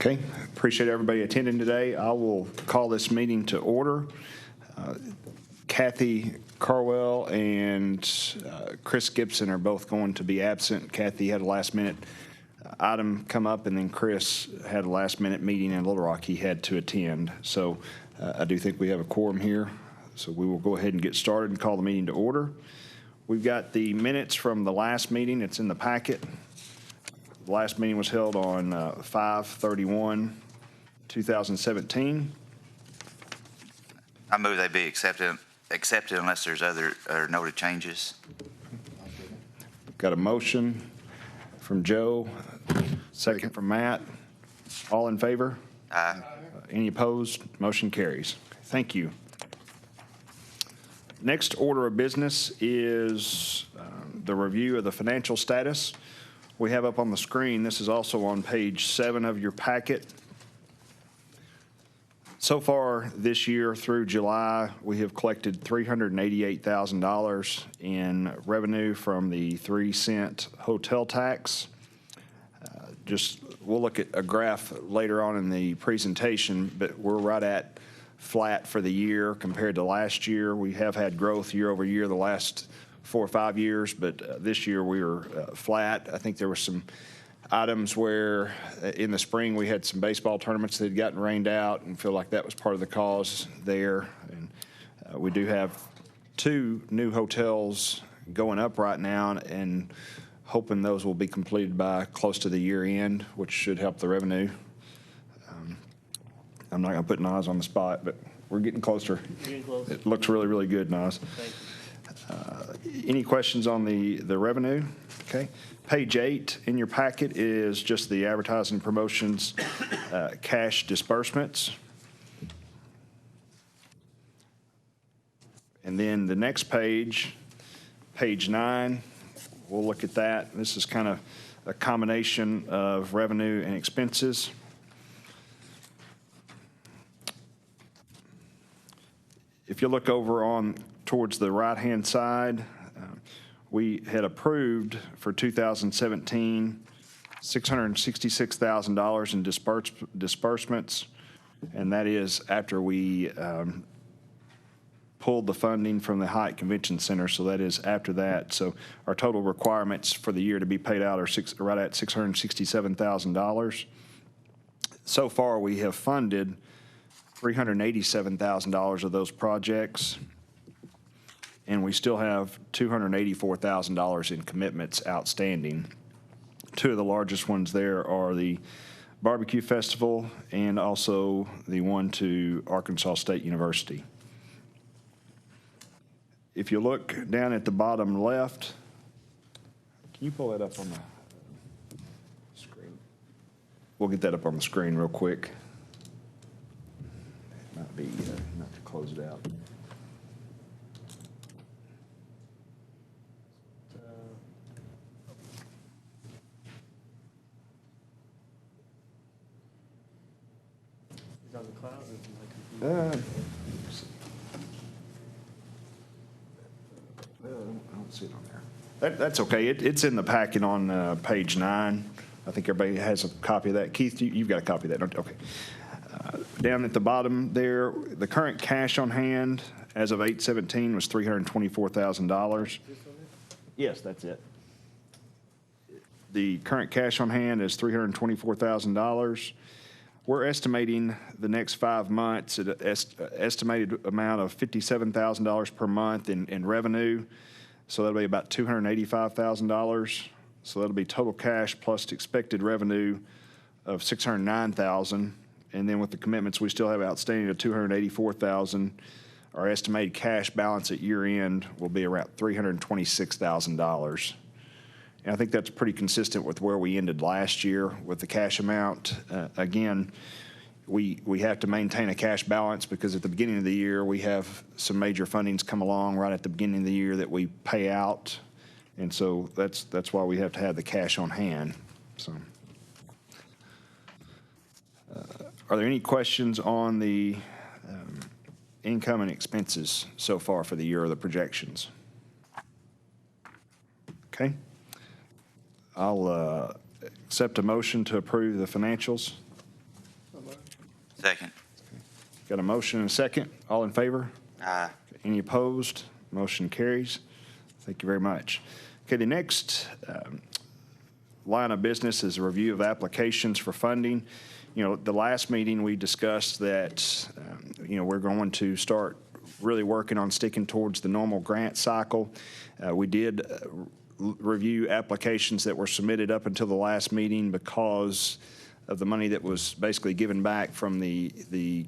Okay, appreciate everybody attending today. I will call this meeting to order. Kathy Carwell and Chris Gibson are both going to be absent. Kathy had a last-minute item come up, and then Chris had a last-minute meeting in Little Rock he had to attend. So I do think we have a quorum here, so we will go ahead and get started and call the meeting to order. We've got the minutes from the last meeting. It's in the packet. The last meeting was held on 5/31/2017. I move they be accepted unless there's other or noted changes. Got a motion from Joe, second from Matt. All in favor? Aye. Any opposed? Motion carries. Thank you. Next order of business is the review of the financial status. We have up on the screen, this is also on page 7 of your packet. So far this year through July, we have collected $388,000 in revenue from the 3-cent hotel tax. We'll look at a graph later on in the presentation, but we're right at flat for the year compared to last year. We have had growth year over year the last 4 or 5 years, but this year we were flat. I think there were some items where in the spring we had some baseball tournaments that had gotten rained out and feel like that was part of the cause there. And we do have 2 new hotels going up right now and hoping those will be completed by close to the year end, which should help the revenue. I'm not going to put Nas on the spot, but we're getting closer. Getting close. It looks really, really good, Nas. Thank you. Any questions on the revenue? Okay. Page 8 in your packet is just the advertising promotions cash disbursements. And then the next page, page 9, we'll look at that. This is kind of a combination of revenue and expenses. If you look over on towards the right-hand side, we had approved for 2017 $666,000 in disbursements, and that is after we pulled the funding from the Hyatt Convention Center, so that is after that. So our total requirements for the year to be paid out are right at $667,000. So far, we have funded $387,000 of those projects, and we still have $284,000 in commitments outstanding. 2 of the largest ones there are the Barbecue Festival and also the one to Arkansas State University. If you look down at the bottom left, can you pull that up on the screen? We'll get that up on the screen real quick. Might be not to close it out. Is it on the cloud or is it my computer? I don't see it on there. That's okay. It's in the packet on page 9. I think everybody has a copy of that. Keith, you've got a copy of that, don't you? Okay. Down at the bottom there, the current cash on hand as of 8/17 was $324,000. Yes, that's it. The current cash on hand is $324,000. We're estimating the next 5 months at an estimated amount of $57,000 per month in revenue. So that'll be about $285,000. So that'll be total cash plus expected revenue of $609,000. And then with the commitments we still have outstanding of $284,000, our estimated cash balance at year end will be around $326,000. And I think that's pretty consistent with where we ended last year with the cash amount. Again, we have to maintain a cash balance because at the beginning of the year we have some major fundings come along right at the beginning of the year that we pay out, and so that's why we have to have the cash on hand. So, are there any questions on the income and expenses so far for the year or the projections? Okay. I'll accept a motion to approve the financials. Second. Got a motion and a second. All in favor? Aye. Any opposed? Motion carries. Thank you very much. Okay, the next line of business is a review of applications for funding. You know, the last meeting we discussed that, we're going to start really working on sticking towards the normal grant cycle. We did review applications that were submitted up until the last meeting because of the money that was basically given back from the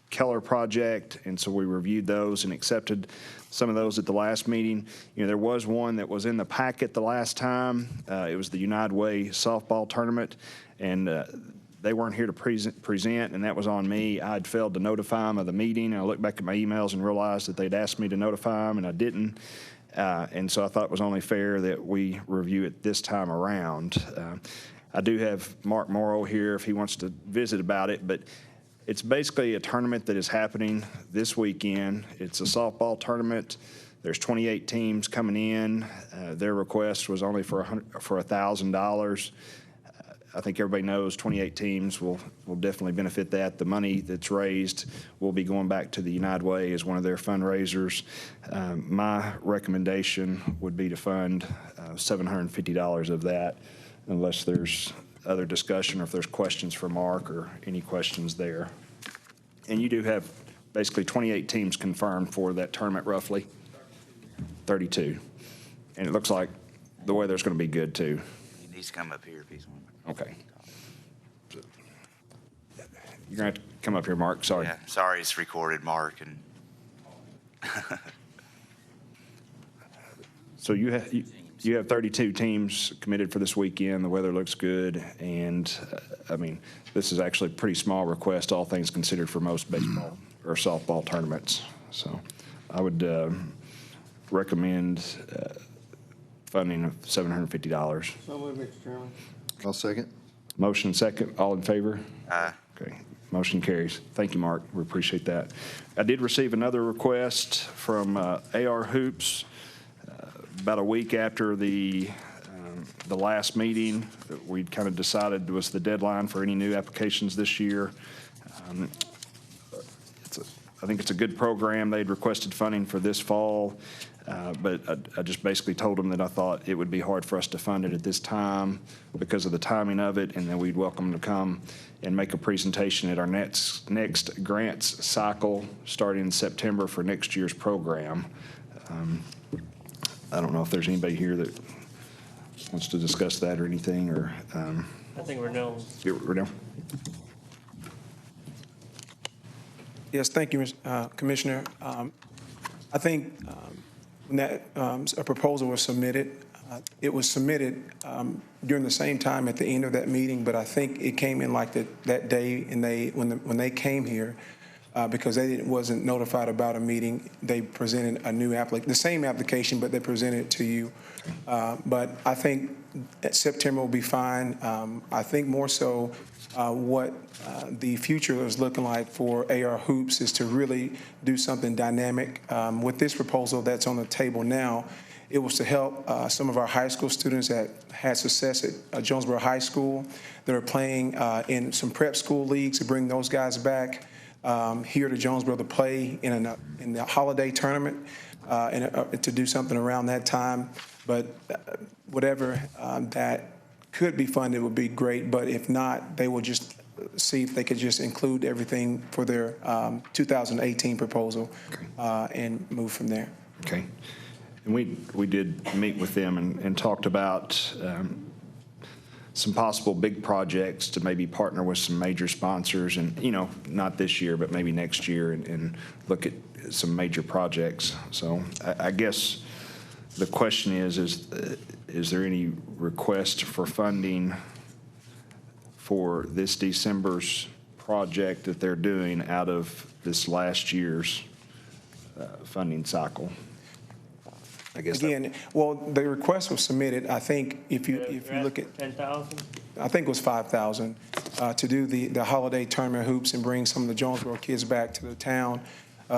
Keller project, and so we reviewed those and accepted some of those at the last meeting. You know, there was one that was in the packet the last time. It was the United Way softball tournament, and they weren't here to present, and that was on me. I had failed to notify them of the meeting. I looked back at my emails and realized that they'd asked me to notify them, and I didn't. And so I thought it was only fair that we review it this time around. I do have Mark Morrow here if he wants to visit about it, but it's basically a tournament that is happening this weekend. It's a softball tournament. There's 28 teams coming in. Their request was only for $1,000. I think everybody knows 28 teams will definitely benefit that. The money that's raised will be going back to the United Way as one of their fundraisers. My recommendation would be to fund $750 of that, unless there's other discussion or if there's questions for Mark or any questions there. And you do have basically 28 teams confirmed for that tournament, roughly 32. And it looks like the weather's going to be good too. He needs to come up here if he's one. Okay. You're going to have to come up here, Mark. Sorry. Yeah, sorry it's recorded, Mark. And So you have 32 teams committed for this weekend. The weather looks good, and I mean, this is actually a pretty small request, all things considered, for most baseball or softball tournaments. So I would recommend funding of $750. So moved, Mr. Chairman. I'll second. Motion second. All in favor? Aye. Okay. Motion carries. Thank you, Mark. We appreciate that. I did receive another request from AR Hoops about a week after the last meeting that we'd kind of decided was the deadline for any new applications this year. I think it's a good program. They'd requested funding for this fall, but I just basically told them that I thought it would be hard for us to fund it at this time because of the timing of it, and then we'd welcome them to come and make a presentation at our next grants cycle starting in September for next year's program. I don't know if there's anybody here that wants to discuss that or anything, or I think Renell. Renell? Yes, thank you, Commissioner. I think when that a proposal was submitted, it was submitted during the same time at the end of that meeting, but I think it came in like that day, and when they came here, because they wasn't notified about a meeting, they presented a new the same application, but they presented it to you. But I think that September will be fine. I think more so what the future is looking like for AR Hoops is to really do something dynamic. With this proposal that's on the table now, it was to help some of our high school students that had success at Jonesboro High School that are playing in some prep school leagues, to bring those guys back here to Jonesboro to play in the holiday tournament and to do something around that time. But whatever that could be funded would be great. But if not, they will just see if they could just include everything for their 2018 proposal and move from there. Okay. And we did meet with them and talked about some possible big projects to maybe partner with some major sponsors, and, not this year, but maybe next year, and look at some major projects. So I guess the question is there any request for funding for this December's project that they're doing out of this last year's funding cycle? I guess Again, well, the request was submitted. I think if you look at 10,000? I think it was 5,000 to do the holiday tournament hoops and bring some of the Jonesboro kids back to the town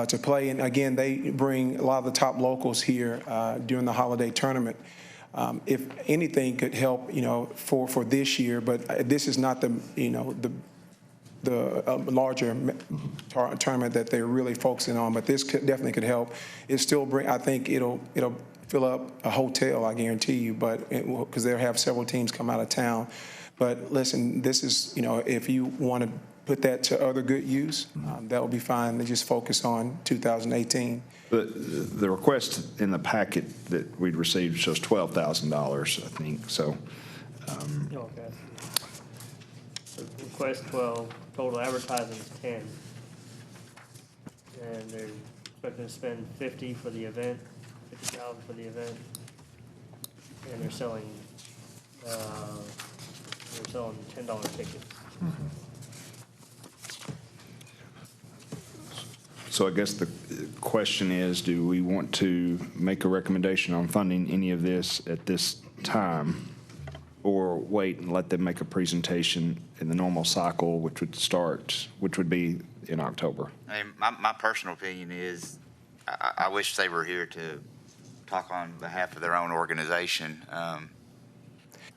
to play. And again, they bring a lot of the top locals here during the holiday tournament. If anything could help, for this year, but this is not the larger tournament that they're really focusing on, but this definitely could help. It still bring, I think it'll fill up a hotel, I guarantee you, but because they'll have several teams come out of town. But listen, this is, if you want to put that to other good use, that will be fine. They just focus on 2018. The request in the packet that we'd received shows $12,000, I think, so. Okay. So request 12, total advertising is 10. And they're expecting to spend 50 for the event, 50,000 for the event. And they're selling $10 tickets. So I guess the question is, do we want to make a recommendation on funding any of this at this time? Or wait and let them make a presentation in the normal cycle, which would be in October? I mean, my personal opinion is, I wish they were here to talk on behalf of their own organization.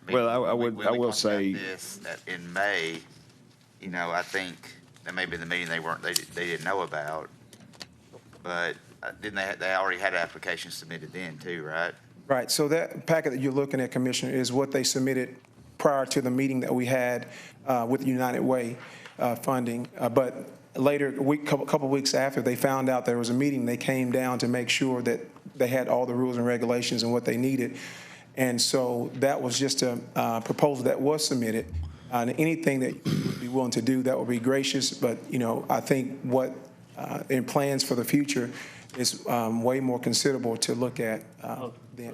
Well, I will say, this, that in May, I think that may be the meeting they didn't know about, but didn't they already had applications submitted then too, right? Right, so that packet that you're looking at, Commissioner, is what they submitted prior to the meeting that we had with United Way funding. But later, couple weeks after they found out there was a meeting, they came down to make sure that they had all the rules and regulations and what they needed. And so that was just a proposal that was submitted. And anything that you would be willing to do, that would be gracious. But, I think what in plans for the future is way more considerable to look at.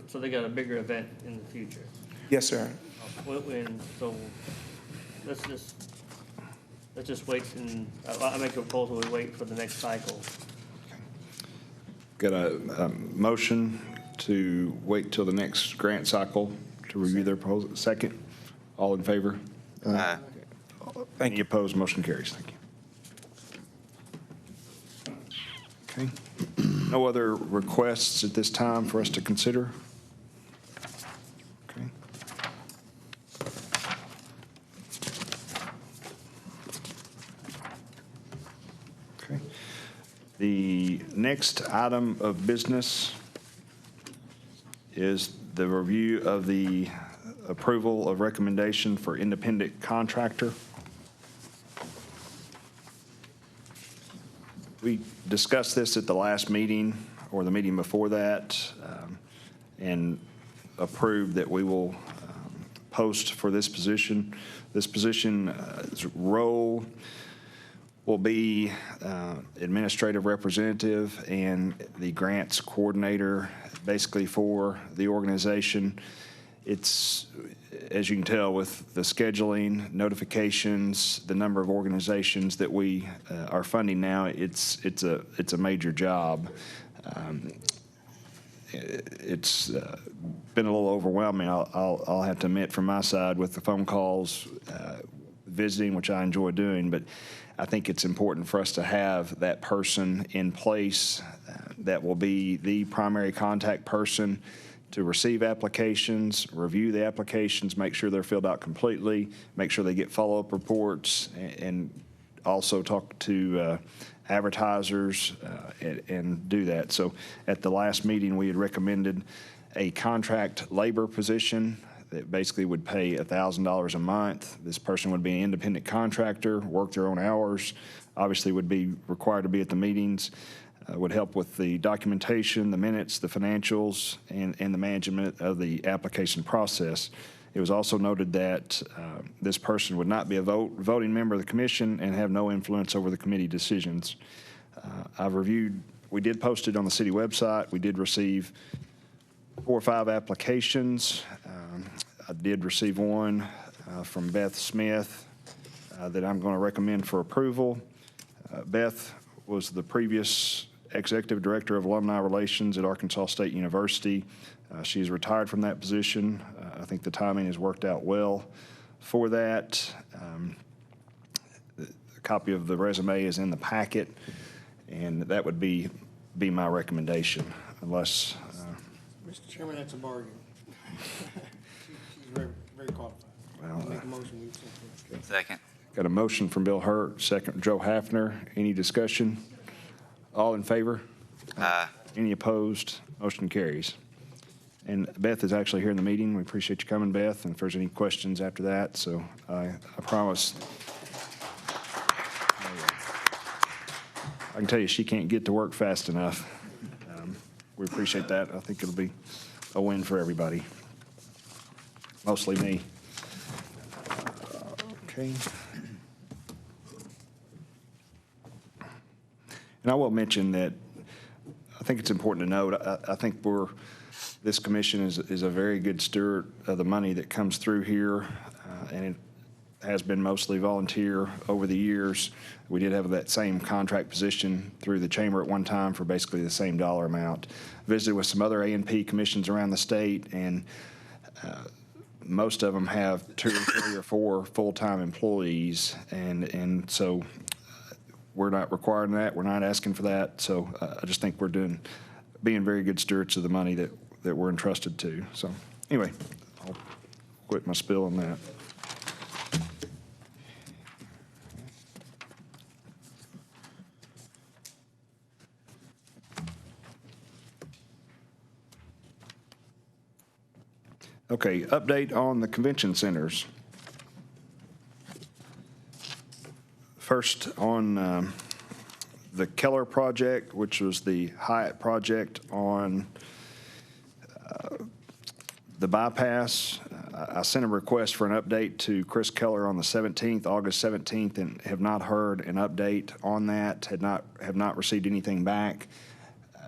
So they got a bigger event in the future. Yes, sir. And so let's just wait, and I make a proposal, we wait for the next cycle. got a motion to wait till the next grant cycle to review their proposal. Second, all in favor? Any opposed? Motion carries. Thank you. Okay. No other requests at this time for us to consider? Okay. Okay. The next item of business is the review of the approval of recommendation for independent contractor. We discussed this at the last meeting or the meeting before that, and approved that we will post for this position. This position's role will be administrative representative and the grants coordinator, basically for the organization. It's, as you can tell with the scheduling, notifications, the number of organizations that we are funding now, it's a major job. It's been a little overwhelming, I'll have to admit, from my side, with the phone calls, visiting, which I enjoy doing, but I think it's important for us to have that person in place that will be the primary contact person to receive applications, review the applications, make sure they're filled out completely, make sure they get follow-up reports, and also talk to advertisers and do that. So at the last meeting, we had recommended a contract labor position that basically would pay $1,000 a month. This person would be an independent contractor, work their own hours, obviously would be required to be at the meetings, would help with the documentation, the minutes, the financials, and the management of the application process. It was also noted that this person would not be a voting member of the commission and have no influence over the committee decisions. I've reviewed, we did post it on the city website. We did receive 4 or 5 applications. I did receive one from Beth Smith that I'm going to recommend for approval. Beth was the previous executive director of alumni relations at Arkansas State University. She's retired from that position. I think the timing has worked out well for that. A copy of the resume is in the packet, and that would be my recommendation, unless. Mr. Chairman, that's a bargain. She's very, very qualified. Well, Make a motion, we accept it. Second. Got a motion from Bill Hurt, second Joe Hafner. Any discussion? All in favor? Any opposed? Motion carries. And Beth is actually here in the meeting. We appreciate you coming, Beth, and if there's any questions after that, so I promise. I can tell you she can't get to work fast enough. We appreciate that. I think it'll be a win for everybody, mostly me. Okay. And I will mention that I think it's important to note, I think this commission is a very good steward of the money that comes through here, and it has been mostly volunteer over the years. We did have that same contract position through the chamber at one time for basically the same dollar amount. Visited with some other A&P commissions around the state, and most of them have 2 or 3 or 4 full-time employees, and so we're not requiring that. We're not asking for that. So I just think we're being very good stewards of the money that we're entrusted to. So anyway, I'll quit my spill on that. Okay, update on the convention centers. First, on the Keller project, which was the Hyatt project on the bypass. I sent a request for an update to Chris Keller on the 17th, August 17th, and have not heard an update on that, have not received anything back.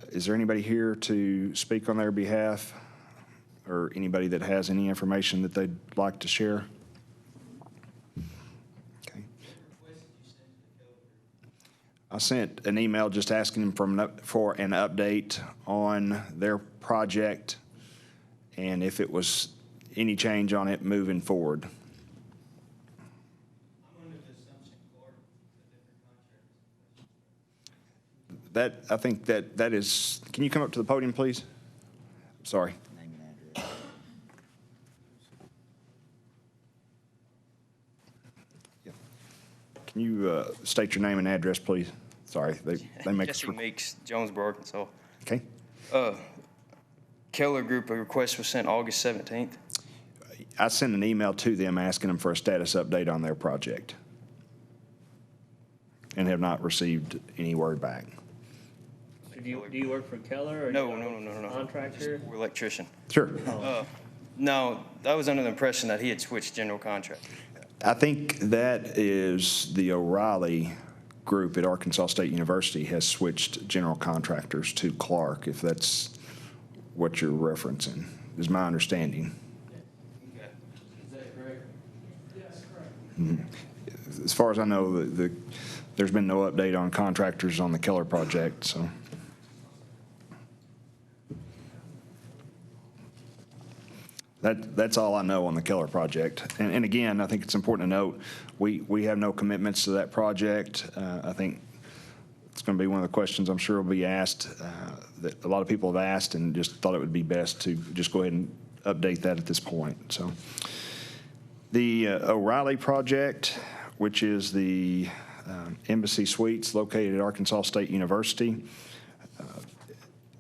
Is there anybody here to speak on their behalf, or anybody that has any information that they'd like to share? Okay. I sent an email just asking them for an update on their project and if it was any change on it moving forward. I'm under the assumption Clark a different contract. I think that is, can you come up to the podium, please? Sorry. Name and address. Can you state your name and address, please? Sorry, they make us. Jesse Meeks, Jonesboro, Arkansas. Okay. Keller Group, a request was sent August 17th. I sent an email to them asking them for a status update on their project and have not received any word back. So do you work for Keller or? No. Contractor? We're electrician. Sure. No, I was under the impression that he had switched general contract. I think that is the O'Reilly group at Arkansas State University has switched general contractors to Clark, if that's what you're referencing, is my understanding. Okay. Is that correct? Yes, correct. As far as I know, there's been no update on contractors on the Keller project, so. That's all I know on the Keller project. And again, I think it's important to note, we have no commitments to that project. I think it's going to be one of the questions I'm sure will be asked, that a lot of people have asked, and just thought it would be best to just go ahead and update that at this point. So the O'Reilly project, which is the Embassy Suites located at Arkansas State University.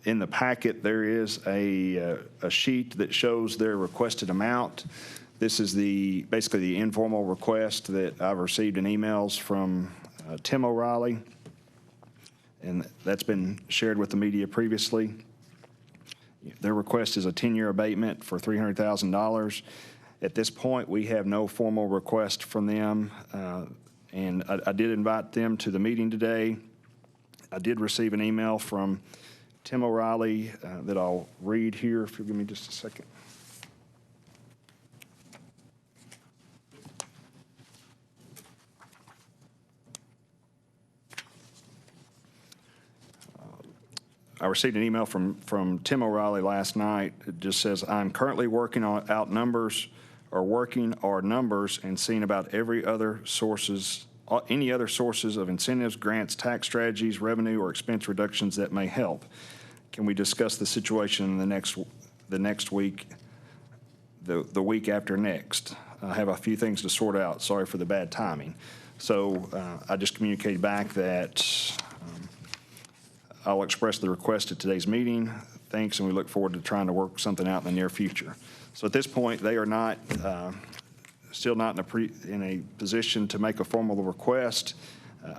In the packet, there is a sheet that shows their requested amount. This is basically the informal request that I've received in emails from Tim O'Reilly, and that's been shared with the media previously. Their request is a 10-year abatement for $300,000. At this point, we have no formal request from them, and I did invite them to the meeting today. I did receive an email from Tim O'Reilly that I'll read here, if you'll give me just a second. I received an email from Tim O'Reilly last night. It just says, I'm currently working our numbers and seeing about any other sources of incentives, grants, tax strategies, revenue, or expense reductions that may help. Can we discuss the situation in the next week, the week after next? I have a few things to sort out. Sorry for the bad timing. So I just communicated back that I'll express the request at today's meeting. Thanks, and we look forward to trying to work something out in the near future. So at this point, they are not, still not in a position to make a formal request.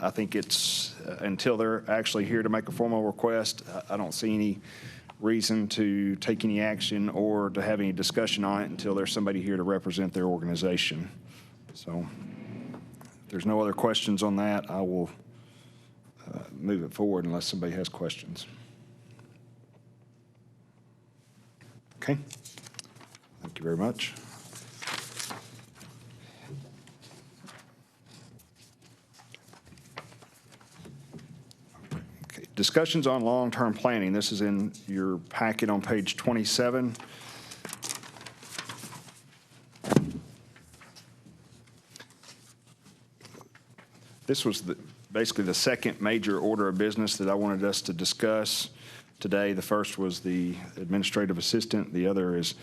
I think it's, until they're actually here to make a formal request, I don't see any reason to take any action or to have any discussion on it until there's somebody here to represent their organization. So if there's no other questions on that, I will move it forward unless somebody has questions. Okay. Thank you very much. Okay. Discussions on long-term planning. This is in your packet on page 27. This was basically the second major order of business that I wanted us to discuss today. The first was the administrative assistant. The other is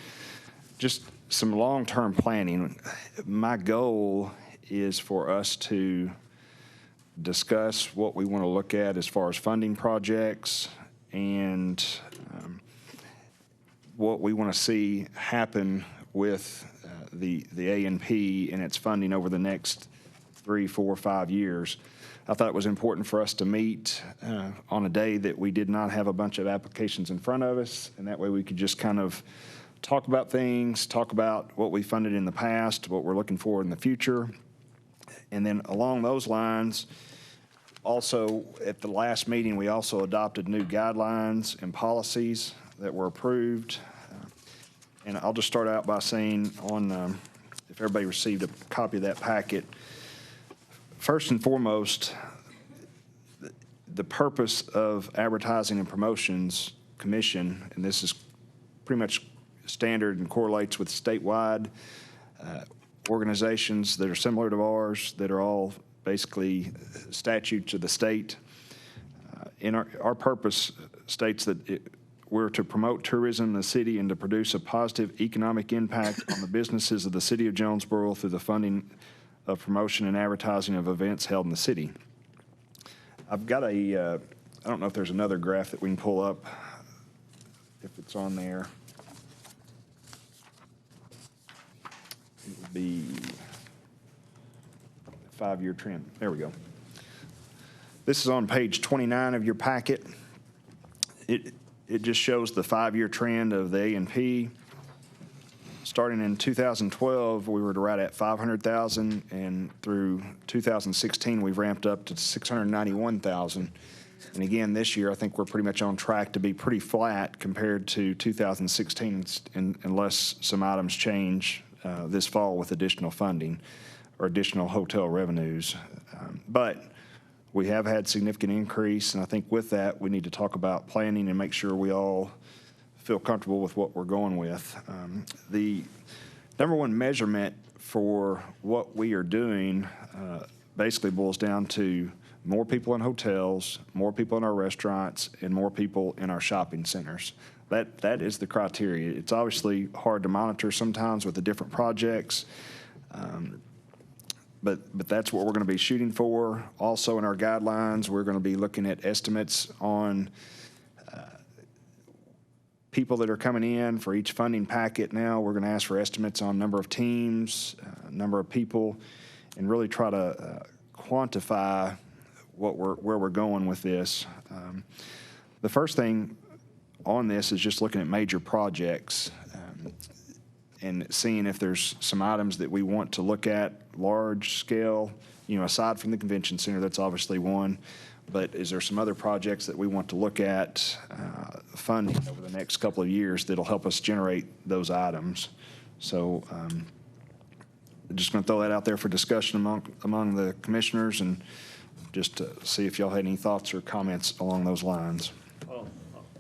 just some long-term planning. My goal is for us to discuss what we want to look at as far as funding projects and what we want to see happen with the A&P and its funding over the next 3, 4, 5 years. I thought it was important for us to meet on a day that we did not have a bunch of applications in front of us, and that way we could just kind of talk about things, talk about what we funded in the past, what we're looking for in the future. And then along those lines, also at the last meeting, we also adopted new guidelines and policies that were approved. And I'll just start out by saying on, if everybody received a copy of that packet, first and foremost, the purpose of Advertising and Promotions Commission, and this is pretty much standard and correlates with statewide organizations that are similar to ours, that are all basically statutes of the state. And our purpose states that we're to promote tourism in the city and to produce a positive economic impact on the businesses of the city of Jonesboro through the funding of promotion and advertising of events held in the city. I've got I don't know if there's another graph that we can pull up, if it's on there. It would be 5-year trend. There we go. This is on page 29 of your packet. It just shows the 5-year trend of the A&P. Starting in 2012, we were right at 500,000, and through 2016, we've ramped up to 691,000. And again, this year, I think we're pretty much on track to be pretty flat compared to 2016, unless some items change this fall with additional funding or additional hotel revenues. But we have had significant increase, and I think with that, we need to talk about planning and make sure we all feel comfortable with what we're going with. The number one measurement for what we are doing basically boils down to more people in hotels, more people in our restaurants, and more people in our shopping centers. That is the criteria. It's obviously hard to monitor sometimes with the different projects, but that's what we're going to be shooting for. Also in our guidelines, we're going to be looking at estimates on people that are coming in for each funding packet. Now we're going to ask for estimates on number of teams, number of people, and really try to quantify where we're going with this. The first thing on this is just looking at major projects and seeing if there's some items that we want to look at large scale, aside from the convention center. That's obviously one. But is there some other projects that we want to look at funding over the next couple of years that'll help us generate those items? So I'm just going to throw that out there for discussion among the commissioners, and just to see if y'all had any thoughts or comments along those lines. Well,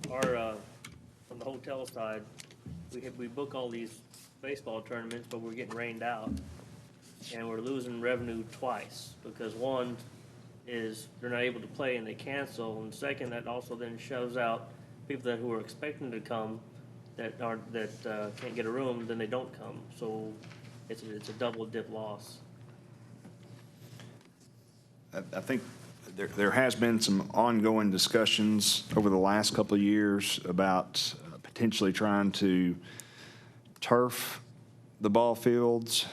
on the hotel side, we book all these baseball tournaments, but we're getting rained out, and we're losing revenue twice, because one is they're not able to play and they cancel, and second, that also then shoves out people who are expecting to come that can't get a room, then they don't come. So it's a double dip loss. I think there has been some ongoing discussions over the last couple of years about potentially trying to turf the ball fields.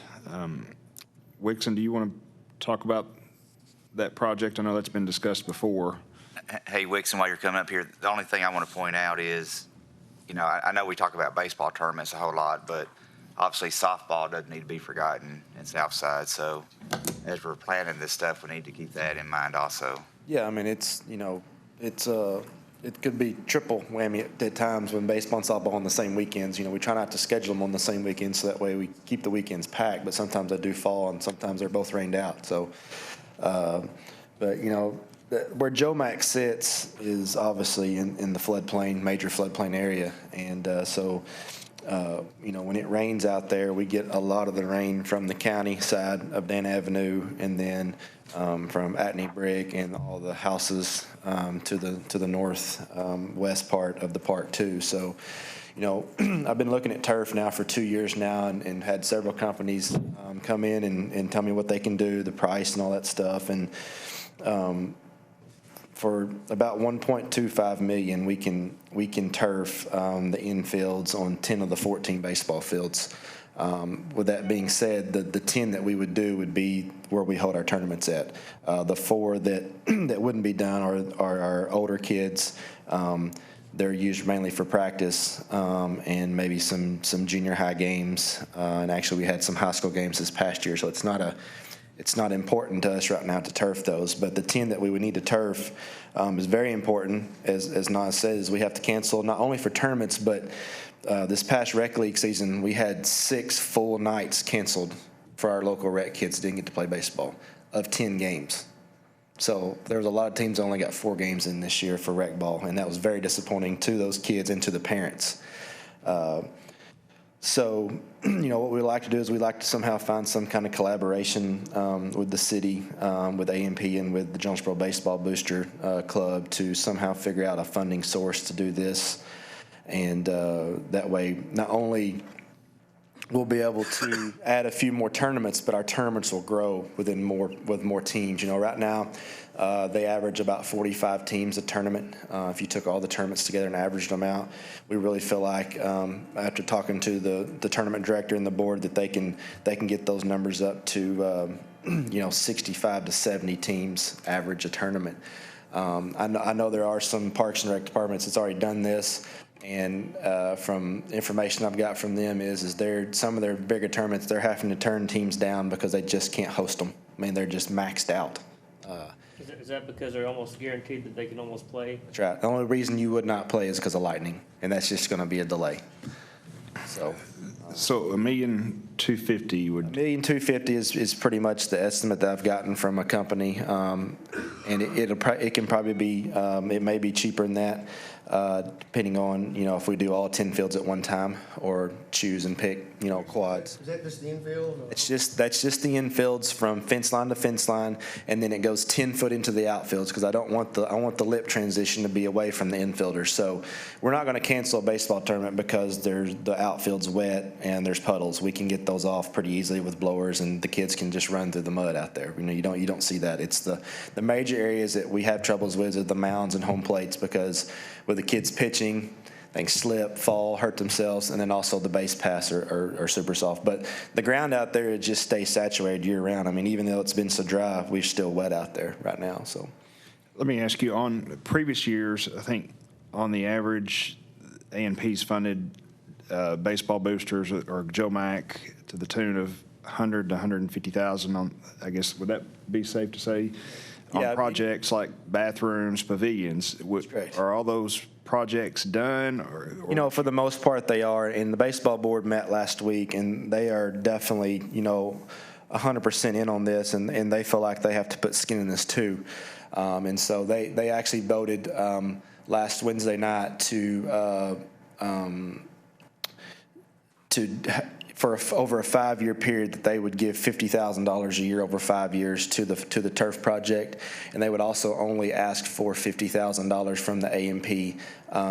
Wixon, do you want to talk about that project? I know that's been discussed before. Hey, Wixon, while you're coming up here, the only thing I want to point out is, I know we talk about baseball tournaments a whole lot, but obviously softball doesn't need to be forgotten in Southside. So as we're planning this stuff, we need to keep that in mind also. Yeah, I mean, it could be triple whammy at times when baseball and softball on the same weekends. We try not to schedule them on the same weekend so that way we keep the weekends packed, but sometimes they do fall and sometimes they're both rained out. So, but where Joe Mack sits is obviously in the floodplain, major floodplain area. And so, when it rains out there, we get a lot of the rain from the county side of Dan Avenue and then from Atney Brick and all the houses to the north west part of the park too. So, I've been looking at turf now for 2 years now and had several companies come in and tell me what they can do, the price and all that stuff. And for about $1.25 million, we can turf the infields on 10 of the 14 baseball fields. With that being said, the 10 that we would do would be where we hold our tournaments at. The 4 that wouldn't be done are our older kids. They're used mainly for practice and maybe some junior high games. And actually, we had some high school games this past year, so it's not important to us right now to turf those, but the 10 that we would need to turf is very important. As Nas says, we have to cancel not only for tournaments, but this past rec league season, we had 6 full nights canceled for our local rec kids who didn't get to play baseball of 10 games. So there was a lot of teams that only got 4 games in this year for rec ball, and that was very disappointing to those kids and to the parents. So, what we like to do is we like to somehow find some kind of collaboration with the city, with AMP and with the Jonesboro Baseball Booster Club to somehow figure out a funding source to do this. And that way, not only we'll be able to add a few more tournaments, but our tournaments will grow with more teams. Right now, they average about 45 teams a tournament. If you took all the tournaments together and averaged them out, we really feel like after talking to the tournament director and the board that they can get those numbers up to 65 to 70 teams average a tournament. I know there are some Parks and Rec departments that's already done this. And from information I've got from them is some of their bigger tournaments, they're having to turn teams down because they just can't host them. I mean, they're just maxed out. Is that because they're almost guaranteed that they can almost play? That's right. The only reason you would not play is because of lightning, and that's just going to be a delay. So $1,250,000 would. $1,250,000 is pretty much the estimate that I've gotten from a company, and it can probably be it may be cheaper than that. Depending on, if we do all 10 fields at one time or choose and pick, quads. Is that just the infield? That's just the infields from fence line to fence line, and then it goes 10 foot into the outfields because I want the lip transition to be away from the infielders. So we're not going to cancel a baseball tournament because the outfield's wet and there's puddles. We can get those off pretty easily with blowers, and the kids can just run through the mud out there. You don't see that. It's the major areas that we have troubles with are the mounds and home plates because with the kids pitching, they can slip, fall, hurt themselves, and then also the base paths are super soft. But the ground out there, it just stays saturated year round. I mean, even though it's been so dry, we're still wet out there right now. So, let me ask you, on previous years, I think on the average, A&P's funded baseball boosters or Joe Mack to the tune of $100,000 to $150,000 on, I guess, would that be safe to say? On projects like bathrooms, pavilions, are all those projects done? Or? For the most part, they are. And the baseball board met last week, and they are definitely, 100% in on this, and they feel like they have to put skin in this too. And so they actually voted last Wednesday night for over a 5-year period that they would give $50,000 a year over 5 years to the turf project, and they would also only ask for $50,000 from the A&P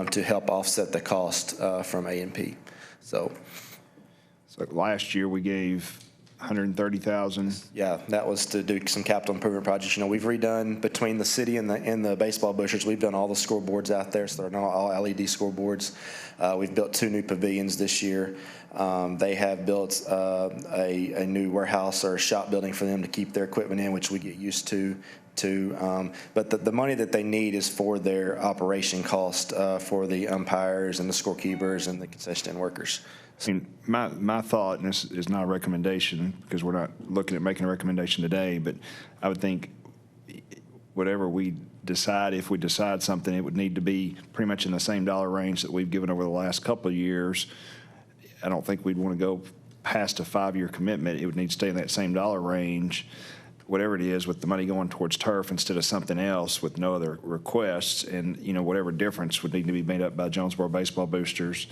to help offset the cost from A&P. So last year we gave 130,000. Yeah, that was to do some capital improvement projects. You know, we've redone between the city and the baseball boosters, we've done all the scoreboards out there, so they're now all LED scoreboards. We've built 2 new pavilions this year. They have built a new warehouse or a shop building for them to keep their equipment in, which we get used to. But the money that they need is for their operation cost for the umpires and the scorekeepers and the concession stand workers. I mean, my thought, and this is not a recommendation because we're not looking at making a recommendation today, but I would think whatever we decide, if we decide something, it would need to be pretty much in the same dollar range that we've given over the last couple of years. I don't think we'd want to go past a 5-year commitment. It would need to stay in that same dollar range, whatever it is, with the money going towards turf instead of something else with no other requests. And, you know, whatever difference would need to be made up by Jonesboro Baseball Boosters,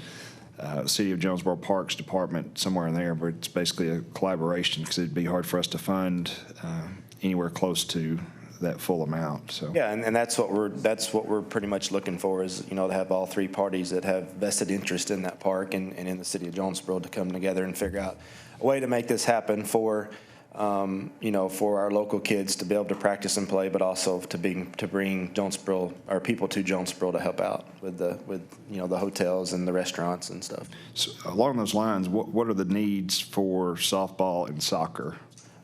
City of Jonesboro Parks Department, somewhere in there, but it's basically a collaboration because it'd be hard for us to fund anywhere close to that full amount. So Yeah, and that's what we're pretty much looking for is, you know, to have all 3 parties that have vested interest in that park and in the city of Jonesboro to come together and figure out a way to make this happen for, you know, for our local kids to be able to practice and play, but also to bring Jonesboro, or people to Jonesboro to help out with you know, the hotels and the restaurants and stuff. So along those lines, what are the needs for softball and soccer?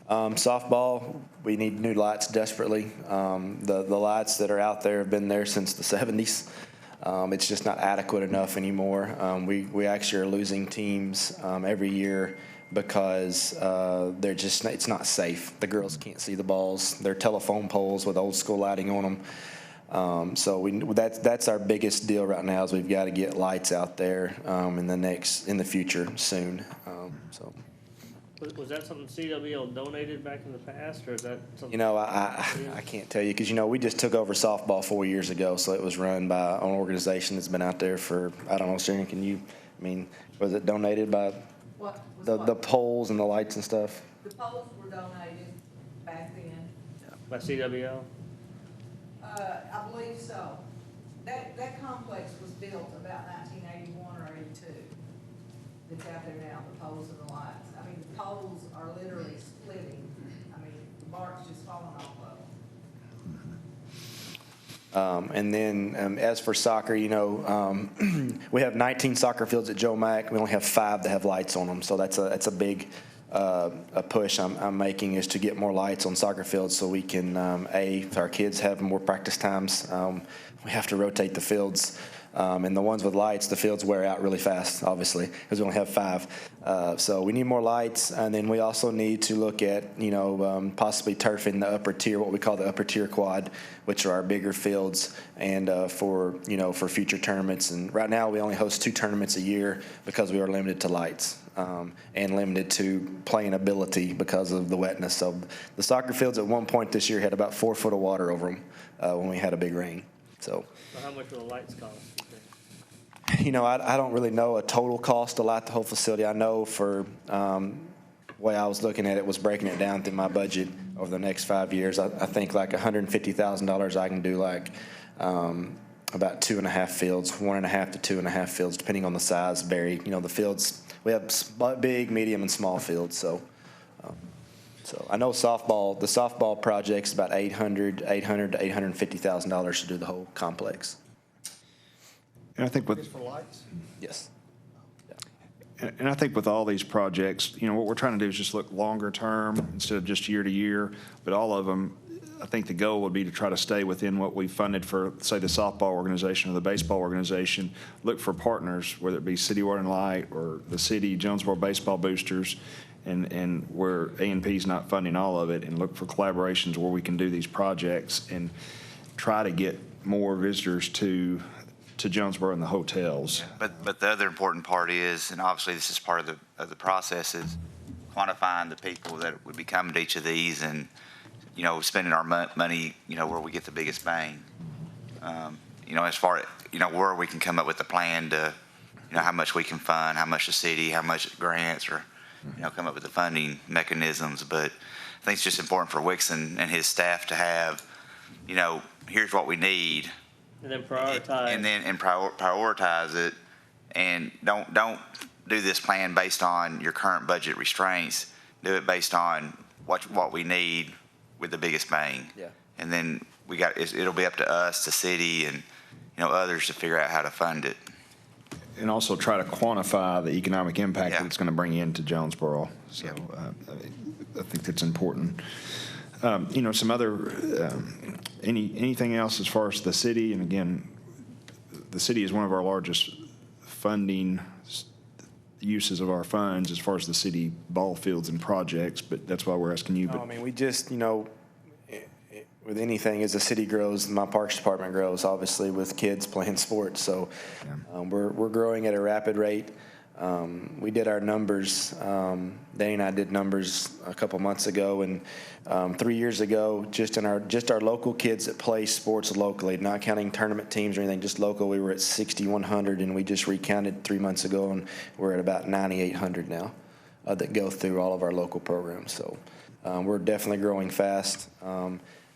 Softball, we need new lights desperately. The lights that are out there have been there since the 70s. It's just not adequate enough anymore. We actually are losing teams every year because it's not safe. The girls can't see the balls. They're telephone poles with old school lighting on them. So that's our biggest deal right now is we've got to get lights out there in the future soon. So. Was that something CWL donated back in the past, or is that something? You know, I can't tell you because, you know, we just took over softball 4 years ago, so it was run by an organization that's been out there for, I don't know, Sharon, was it donated by the poles and the lights and stuff? The poles were donated back then. By CWL? I believe so. That complex was built about 1981 or 82. That's out there now, the poles and the lights. I mean, the poles are literally splitting. I mean, the bark's just falling off of them. And then as for soccer, you know, we have 19 soccer fields at Joe Mack. We only have 5 that have lights on them, so that's a big a push I'm making is to get more lights on soccer fields so we can, our kids have more practice times. We have to rotate the fields. And the ones with lights, the fields wear out really fast, obviously, because we only have 5. So we need more lights, and then we also need to look at, you know, possibly turfing the upper tier, what we call the upper tier quad, which are our bigger fields, and for future tournaments. And right now, we only host 2 tournaments a year because we are limited to lights and limited to playing ability because of the wetness. So the soccer fields at one point this year had about 4 foot of water over them when we had a big rain. So how much will the lights cost? You know, I don't really know a total cost to light the whole facility. I know for the way I was looking at it was breaking it down through my budget over the next 5 years. I think like $150,000 I can do like about 2.5 fields, 1.5 to 2.5 fields, depending on the size vary. You know, the fields, we have big, medium, and small fields. So I know the softball project's about $800,000 to $850,000 to do the whole complex. And I think Just for lights? Yes. And I think with all these projects, you know, what we're trying to do is just look longer term instead of just year to year. But all of them, I think the goal would be to try to stay within what we funded for, say, the softball organization or the baseball organization. Look for partners, whether it be City Water and Light or the city, Jonesboro Baseball Boosters, and where A&P's not funding all of it, and look for collaborations where we can do these projects and try to get more visitors to Jonesboro and the hotels. But the other important part is, and obviously this is part of the process, is quantifying the people that would be coming to each of these and, you know, spending our money, you know, where we get the biggest bang. You know, as far as, you know, where we can come up with a plan to, you know, how much we can fund, how much the city, how much grants, or, you know, come up with the funding mechanisms. But I think it's just important for Wixon and his staff to have, you know, here's what we need. And then prioritize. And prioritize it, and don't do this plan based on your current budget restraints. do it based on what we need with the biggest bang. Yeah. And then it'll be up to us, the city, and, others to figure out how to fund it. And also try to quantify the economic impact Yeah. that it's going to bring into Jonesboro. So I think that's important. Some other, anything else as far as the city? And again, the city is one of our largest funding uses of our funds as far as the city ball fields and projects, but that's why we're asking you. No, I mean, we just, with anything, as the city grows, my parks department grows, obviously, with kids playing sports. So we're growing at a rapid rate. We did our numbers. Danny and I did numbers a couple months ago, and 3 years ago, just our local kids that play sports locally, not counting tournament teams or anything, just local, we were at 6,100, and we just recounted 3 months ago, and we're at about 9,800 now that go through all of our local programs. So we're definitely growing fast.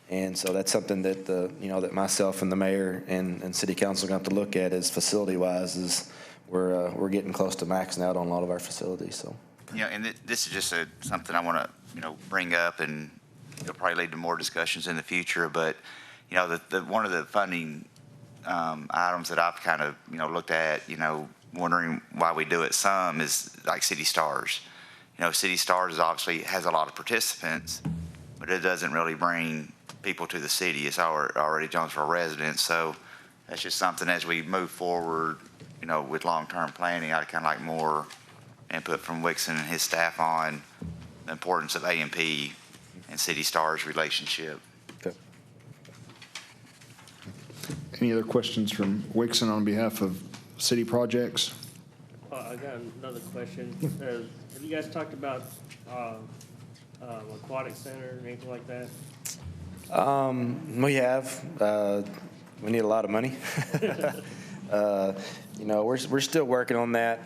And so that's something that that myself and the mayor and city council are going to have to look at as facility-wise is we're getting close to maxing out on a lot of our facilities. So. And this is just something I want to, bring up, and it'll probably lead to more discussions in the future. But, one of the funding items that I've kind of, looked at, wondering why we do it some is like City Stars. City Stars obviously has a lot of participants, but it doesn't really bring people to the city. It's already Jonesboro residents. So that's just something as we move forward, with long-term planning, I'd kind of like more input from Wixon and his staff on the importance of A&P and City Stars relationship. Okay. Any other questions from Wixon on behalf of city projects? I got another question. Have you guys talked about aquatic center or anything like that? We have. We need a lot of money. We're still working on that.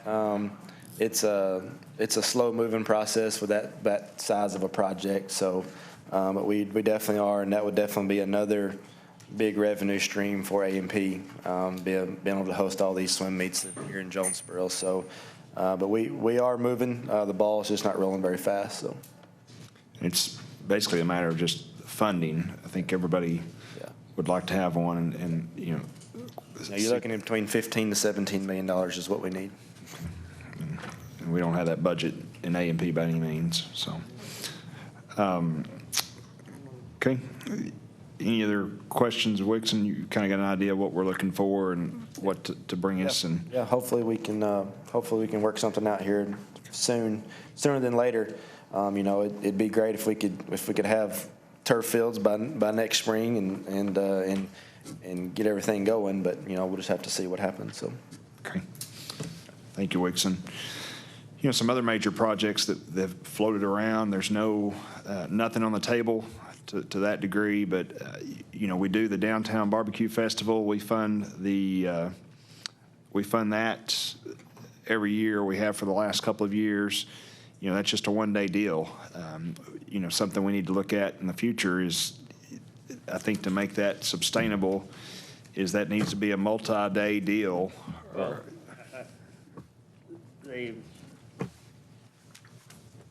It's a slow moving process with that size of a project. So, but we definitely are, and that would definitely be another big revenue stream for A&P, being able to host all these swim meets here in Jonesboro. So, but we are moving. The ball is just not rolling very fast. So, It's basically a matter of just funding. I think everybody would like to have one, and you're looking at between $15 to $17 million is what we need. and we don't have that budget in A&P by any means. So, okay. Any other questions, Wixon? You kind of got an idea of what we're looking for and what to bring us, and Yeah, hopefully we can work something out here sooner than later. It'd be great if we could have turf fields by next spring and get everything going, but we'll just have to see what happens. So. okay. Thank you, Wixon. Some other major projects that have floated around. There's nothing on the table to that degree, but we do the Downtown Barbecue Festival. We fund that every year. We have for the last couple of years. That's just a one-day deal. Something we need to look at in the future is, I think, to make that sustainable, is that needs to be a multi-day deal.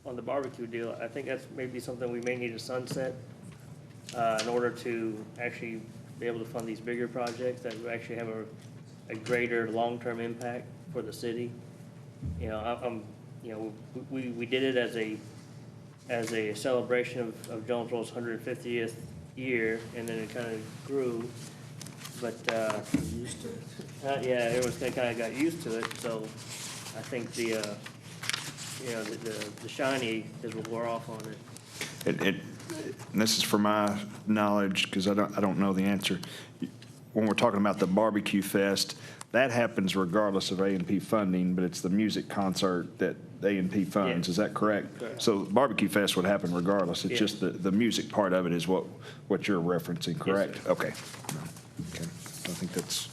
On the barbecue deal, I think that's maybe something we may need to sunset in order to actually be able to fund these bigger projects that would actually have a greater long-term impact for the city. We did it as a celebration of Jonesboro's 150th year, and then it kind of grew. But Used to it. everyone's kind of got used to it. So I think the shiny is what we're off on it. And this is for my knowledge, because I don't know the answer. When we're talking about the barbecue fest, that happens regardless of A&P funding, but it's the music concert that A&P funds. Yeah. Is that correct? Correct. So barbecue fest would happen regardless. It's Yeah. just the music part of it is what you're referencing, correct? sir. Okay. Okay. I think that's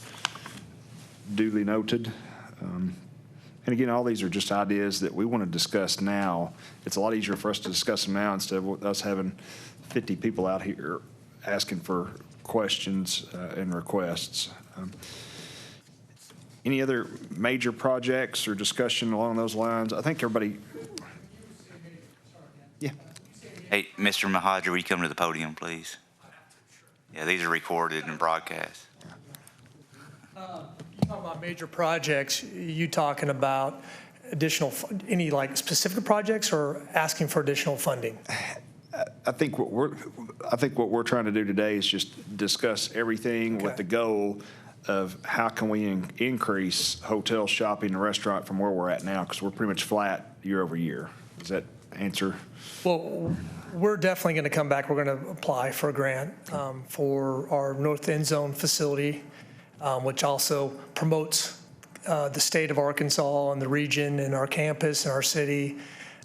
duly noted. And again, all these are just ideas that we want to discuss now. It's a lot easier for us to discuss them now instead of us having 50 people out here asking for questions and requests. Any other major projects or discussion along those lines? I think everybody. Hey, Mr. Mahadra, will you come to the podium, please? Yeah, these are recorded and broadcast. Talking about major projects, you talking about additional, any like specific projects or asking for additional funding? I think what we're trying to do today is just discuss everything with Okay. the goal of how can we increase hotel, shopping, and restaurant from where we're at now, because we're pretty much flat year over year. Does that answer? Well, we're definitely going to come back. We're going to apply for a grant for our North End Zone facility, which also promotes the state of Arkansas and the region and our campus and our city.